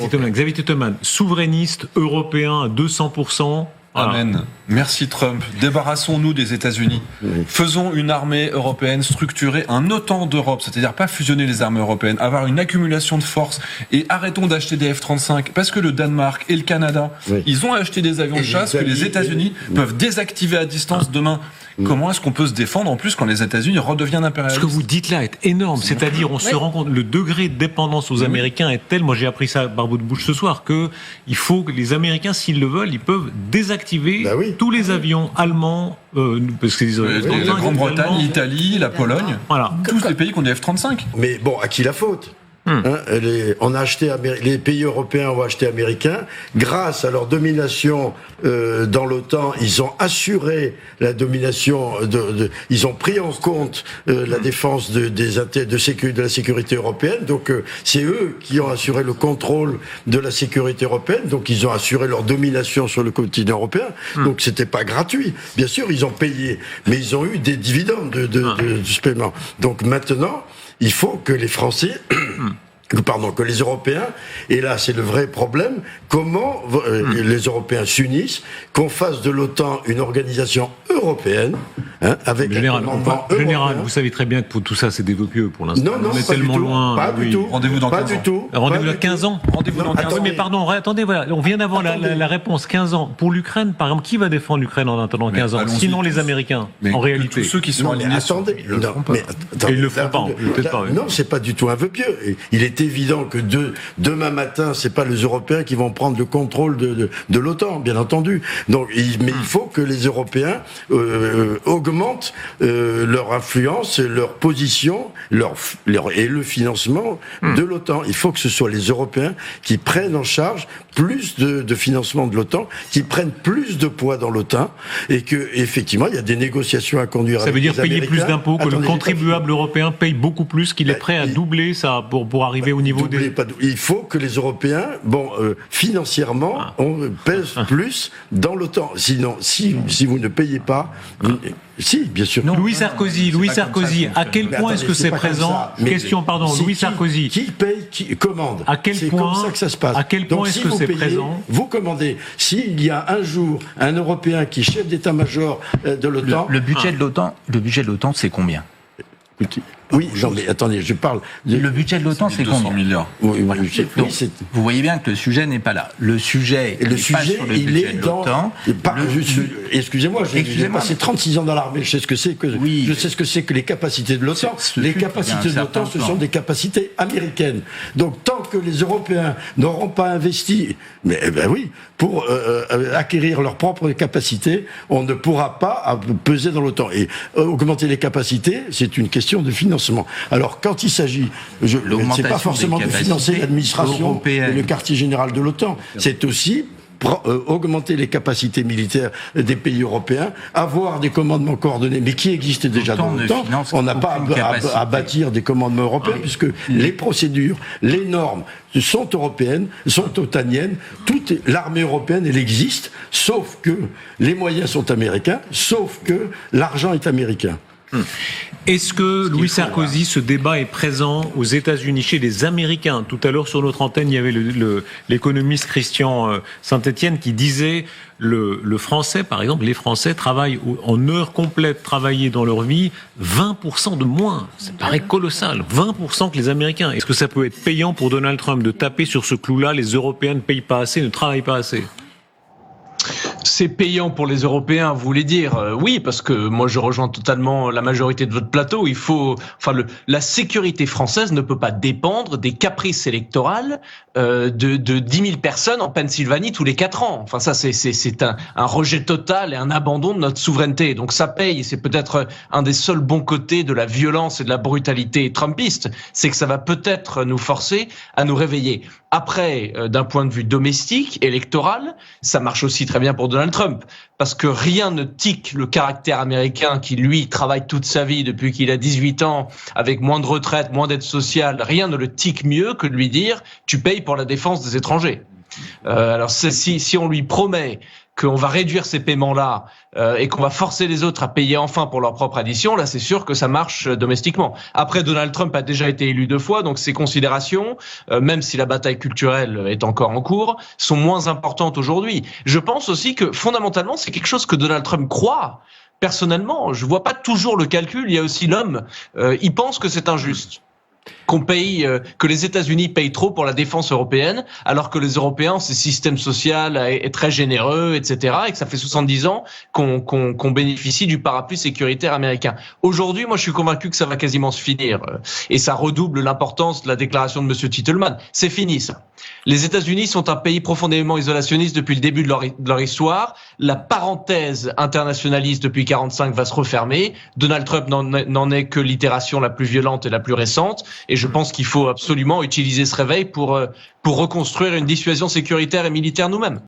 Xavier Tettelman, souverainiste européen à 200%. Amen. Merci Trump. Débarrassons-nous des États-Unis. Faisons une armée européenne structurée, un OTAN d'Europe, c'est-à-dire pas fusionner les armées européennes, avoir une accumulation de forces et arrêtons d'acheter des F-35 parce que le Danemark et le Canada, ils ont acheté des avions de chasse que les États-Unis peuvent désactiver à distance demain. Comment est-ce qu'on peut se défendre en plus quand les États-Unis redeviennent impérialistes ? Ce que vous dites là est énorme. C'est-à-dire, on se rend compte, le degré de dépendance aux Américains est tel, moi j'ai appris ça par bout de bouche ce soir, que il faut que les Américains, s'ils le veulent, ils peuvent désactiver tous les avions allemands, parce que la Grande-Bretagne, l'Italie, la Pologne, tous les pays qui ont des F-35. Mais bon, à qui la faute ? On a acheté les pays européens ont acheté américains. Grâce à leur domination dans l'OTAN, ils ont assuré la domination. Ils ont pris en compte la défense de la sécurité européenne. Donc c'est eux qui ont assuré le contrôle de la sécurité européenne. Donc ils ont assuré leur domination sur le continent européen. Donc c'était pas gratuit. Bien sûr, ils ont payé, mais ils ont eu des dividendes de ce paiement. Donc maintenant, il faut que les Français, que les Européens, et là c'est le vrai problème, comment les Européens s'unissent, qu'on fasse de l'OTAN une organisation européenne, avec Général, vous savez très bien que pour tout ça c'est des vœux pieux pour l'instant. Non, on est tellement loin. Pas du tout. Rendez-vous dans 15 ans. Rendez-vous dans 15 ans. Rendez-vous dans 15 ans. Mais pardon, attendez, voilà, on vient d'avoir la réponse 15 ans. Pour l'Ukraine, par exemple, qui va défendre l'Ukraine en attendant 15 ans ? Sinon les Américains, en réalité. Tous ceux qui sont alignés. Attendez, ils le feront pas. Peut-être pas. Non, c'est pas du tout un vœu pieux. Il est évident que demain matin, c'est pas les Européens qui vont prendre le contrôle de l'OTAN, bien entendu. Donc, mais il faut que les Européens augmentent leur influence, leur position, et le financement de l'OTAN. Il faut que ce soit les Européens qui prennent en charge plus de financement de l'OTAN, qui prennent plus de poids dans l'OTAN, et que effectivement, il y a des négociations à conduire. Ça veut dire payer plus d'impôts, que le contribuable européen paye beaucoup plus, qu'il est prêt à doubler ça pour arriver au niveau des... Il faut que les Européens, financièrement, on pèse plus dans l'OTAN. Sinon, si vous ne payez pas, si, bien sûr. Louis Sarkozy, à quel point est-ce que c'est présent ? Louis Sarkozy. Qui paye, qui commande ? C'est comme ça que ça se passe. À quel point est-ce que c'est présent ? Vous commandez. S'il y a un jour un Européen qui est chef d'état-major de l'OTAN... Le budget de l'OTAN, c'est combien ? Oui, non, mais attendez, je parle... Le budget de l'OTAN, c'est combien ? 200 milliards. Donc, vous voyez bien que le sujet n'est pas là. Le sujet il est de l'OTAN. Excusez-moi, j'ai passé 36 ans dans l'armée, je sais ce que c'est que les capacités de l'OTAN. Les capacités de l'OTAN, ce sont des capacités américaines. Donc, tant que les Européens n'auront pas investi, pour acquérir leurs propres capacités, on ne pourra pas peser dans l'OTAN. Et augmenter les capacités, c'est une question de financement. Alors, quand il s'agit, c'est pas forcément de financer l'administration et le quartier général de l'OTAN, c'est aussi augmenter les capacités militaires des pays européens, avoir des commandements coordonnés, mais qui existent déjà dans l'OTAN. On n'a pas à bâtir des commandements européens, puisque les procédures, les normes sont européennes, sont otaniennes. L'armée européenne, elle existe, sauf que les moyens sont américains, sauf que l'argent est américain. Est-ce que Louis Sarkozy, ce débat est présent aux États-Unis chez les Américains ? Tout à l'heure sur notre antenne, il y avait l'économiste Christian Saint-Etienne qui disait le Français, par exemple, les Français travaillent en heures complètes travaillées dans leur vie 20% de moins. Ça paraît colossal. 20% que les Américains. Est-ce que ça peut être payant pour Donald Trump de taper sur ce clou-là ? Les Européens ne payent pas assez, ne travaillent pas assez. C'est payant pour les Européens, vous voulez dire ? Oui, parce que moi je rejoins totalement la majorité de votre plateau. La sécurité française ne peut pas dépendre des caprices électoraux de 10 000 personnes en Pennsylvanie tous les 4 ans. Enfin ça c'est un rejet total et un abandon de notre souveraineté. Donc ça paye. C'est peut-être un des seuls bons côtés de la violence et de la brutalité trumpiste, c'est que ça va peut-être nous forcer à nous réveiller. Après, d'un point de vue domestique, électoral, ça marche aussi très bien pour Donald Trump, parce que rien ne tique le caractère américain qui, lui, travaille toute sa vie depuis qu'il a 18 ans, avec moins de retraite, moins d'aide sociale, rien ne le tique mieux que de lui dire « tu payes pour la défense des étrangers ». Alors si on lui promet qu'on va réduire ces paiements-là et qu'on va forcer les autres à payer enfin pour leur propre addition, là c'est sûr que ça marche domestiquement. Après, Donald Trump a déjà été élu 2 fois, donc ces considérations, même si la bataille culturelle est encore en cours, sont moins importantes aujourd'hui. Je pense aussi que fondamentalement, c'est quelque chose que Donald Trump croit. Personnellement, je vois pas toujours le calcul, il y a aussi l'homme, il pense que c'est injuste. Qu'on paye, que les États-Unis payent trop pour la défense européenne, alors que les Européens, ce système social est très généreux, etc., et que ça fait 70 ans qu'on bénéficie du parapluie sécuritaire américain. Aujourd'hui, moi, je suis convaincu que ça va quasiment se finir, et ça redouble l'importance de la déclaration de Monsieur Titelman. C'est fini, ça. Les États-Unis sont un pays profondément isolationniste depuis le début de leur histoire. La parenthèse internationaliste depuis 1945 va se refermer. Donald Trump n'en est que l'itération la plus violente et la plus récente. Et je pense qu'il faut absolument utiliser ce réveil pour reconstruire une dissuasion sécuritaire et militaire nous-mêmes.